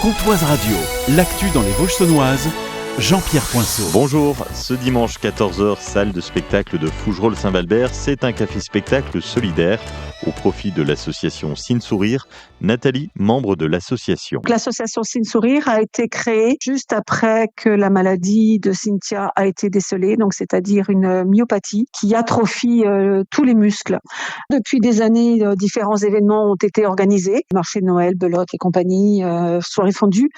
Comtoise Radio, l'actu dans les Vosges saunoises, Jean-Pierre Poinceau. Bonjour, ce dimanche 14h, salle de spectacle de Fougerolles-Saint-Valbert, c'est un café-spectacle solidaire au profit de l'association Cine Sourire. Nathalie, membre de l'association. L'association Cine Sourire a été créée juste après que la maladie de Cynthia a été décelée, donc c'est-à-dire une myopathie qui atrophie tous les muscles. Depuis des années, différents événements ont été organisés, marché de Noël, belote et compagnie, soirée fondue,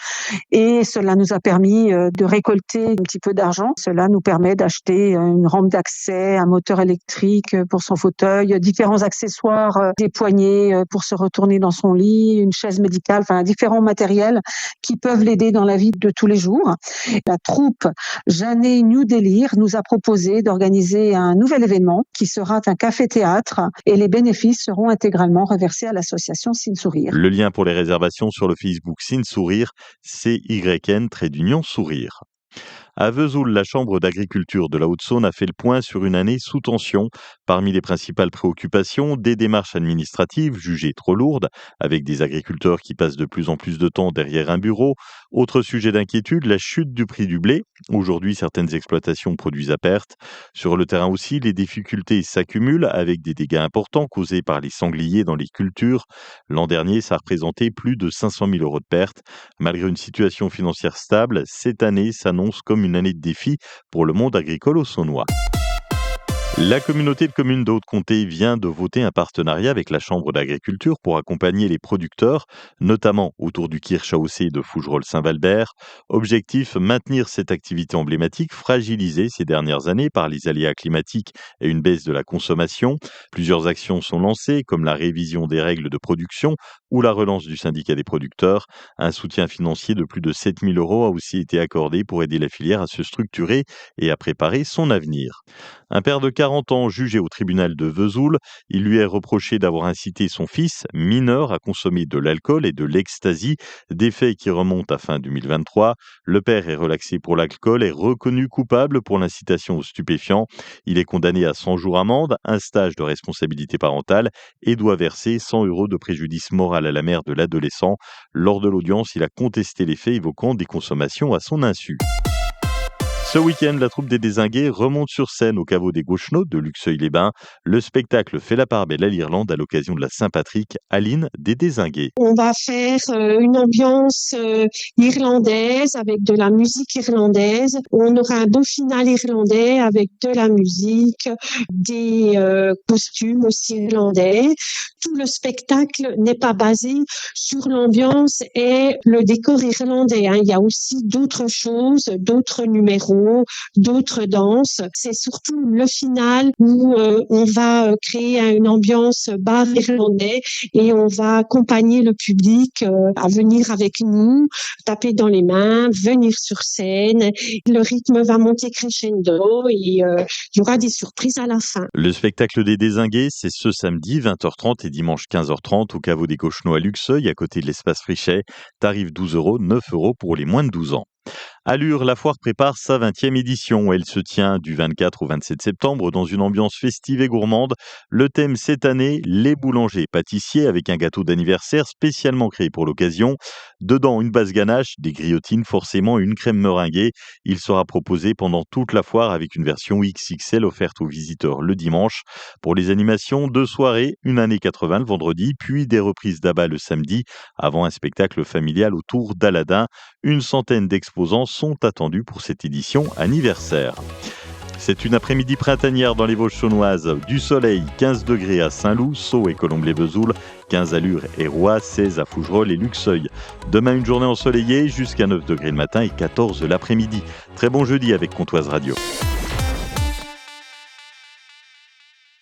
et cela nous a permis de récolter un petit peu d'argent. Cela nous permet d'acheter une rampe d'accès, un moteur électrique pour son fauteuil, différents accessoires, des poignées pour se retourner dans son lit, une chaise médicale, enfin différents matériels qui peuvent l'aider dans la vie de tous les jours. La troupe Jeannet New Délire nous a proposé d'organiser un nouvel événement qui sera un café-théâtre et les bénéfices seront intégralement reversés à l'association Cine Sourire. Le lien pour les réservations sur le Facebook Cine Sourire, CYN-Sourire. À Vesoul, la Chambre d'agriculture de la Haute-Saône a fait le point sur une année sous tension. Parmi les principales préoccupations, des démarches administratives jugées trop lourdes, avec des agriculteurs qui passent de plus en plus de temps derrière un bureau. Autre sujet d'inquiétude, la chute du prix du blé. Aujourd'hui, certaines exploitations produisent à perte. Sur le terrain aussi, les difficultés s'accumulent avec des dégâts importants causés par les sangliers dans les cultures. L'an dernier, ça représentait plus de 500 000 € de pertes. Malgré une situation financière stable, cette année s'annonce comme une année de défi pour le monde agricole haut-saunois. La communauté de communes de Haute-Comté vient de voter un partenariat avec la Chambre d'agriculture pour accompagner les producteurs, notamment autour du Kirsch AOC de Fougerolles-Saint-Valbert. Objectif, maintenir cette activité emblématique fragilisée ces dernières années par les aléas climatiques et une baisse de la consommation. Plusieurs actions sont lancées, comme la révision des règles de production ou la relance du syndicat des producteurs. Un soutien financier de plus de 7 000 € a aussi été accordé pour aider la filière à se structurer et à préparer son avenir. Un père de 40 ans jugé au tribunal de Vesoul, il lui est reproché d'avoir incité son fils, mineur, à consommer de l'alcool et de l'ecstasy, des faits qui remontent à fin 2023. Le père est relaxé pour l'alcool et reconnu coupable pour l'incitation aux stupéfiants. Il est condamné à 100 jours amende, un stage de responsabilité parentale et doit verser 100 € de préjudice moral à la mère de l'adolescent. Lors de l'audience, il a contesté les faits évoquant des consommations à son insu. Ce week-end, la troupe des Dézingués remonte sur scène au caveau des Gauchenots de Luxeuil-les-Bains. Le spectacle fait la part belle à l'Irlande à l'occasion de la Saint-Patrick. Aline des Dézingués. On va faire une ambiance irlandaise avec de la musique irlandaise. On aura un beau final irlandais avec de la musique, des costumes aussi irlandais. Tout le spectacle n'est pas basé sur l'ambiance et le décor irlandais. Il y a aussi d'autres choses, d'autres numéros, d'autres danses. C'est surtout le final où on va créer une ambiance bar irlandais et on va accompagner le public à venir avec nous, taper dans les mains, venir sur scène. Le rythme va monter crescendo et il y aura des surprises à la fin. Le spectacle des Dézingués, c'est ce samedi 20h30 et dimanche 15h30 au caveau des Gauchenots à Luxeuil, à côté de l'espace Frichet. Tarif 12 €, 9 € pour les moins de 12 ans. À Lure, la foire prépare sa 20e édition. Elle se tient du 24 au 27 septembre dans une ambiance festive et gourmande. Le thème cette année, les boulangers pâtissiers avec un gâteau d'anniversaire spécialement créé pour l'occasion. Dedans, une base ganache, des grillotines forcément et une crème meringuée. Il sera proposé pendant toute la foire avec une version XXL offerte aux visiteurs le dimanche. Pour les animations, 2 soirées, une année 80 le vendredi, puis des reprises d'Abba le samedi, avant un spectacle familial autour d'Aladin. Une centaine d'exposants sont attendus pour cette édition anniversaire. C'est une après-midi printanière dans les Vosges saunoises. Du soleil, 15 degrés à Saint-Loup, Sceaux et Colomblé-Vesoul, 15 à Lure et Roy, 16 à Fougerolles et Luxeuil. Demain, une journée ensoleillée, jusqu'à 9 degrés le matin et 14 l'après-midi. Très bon jeudi avec Comtoise Radio.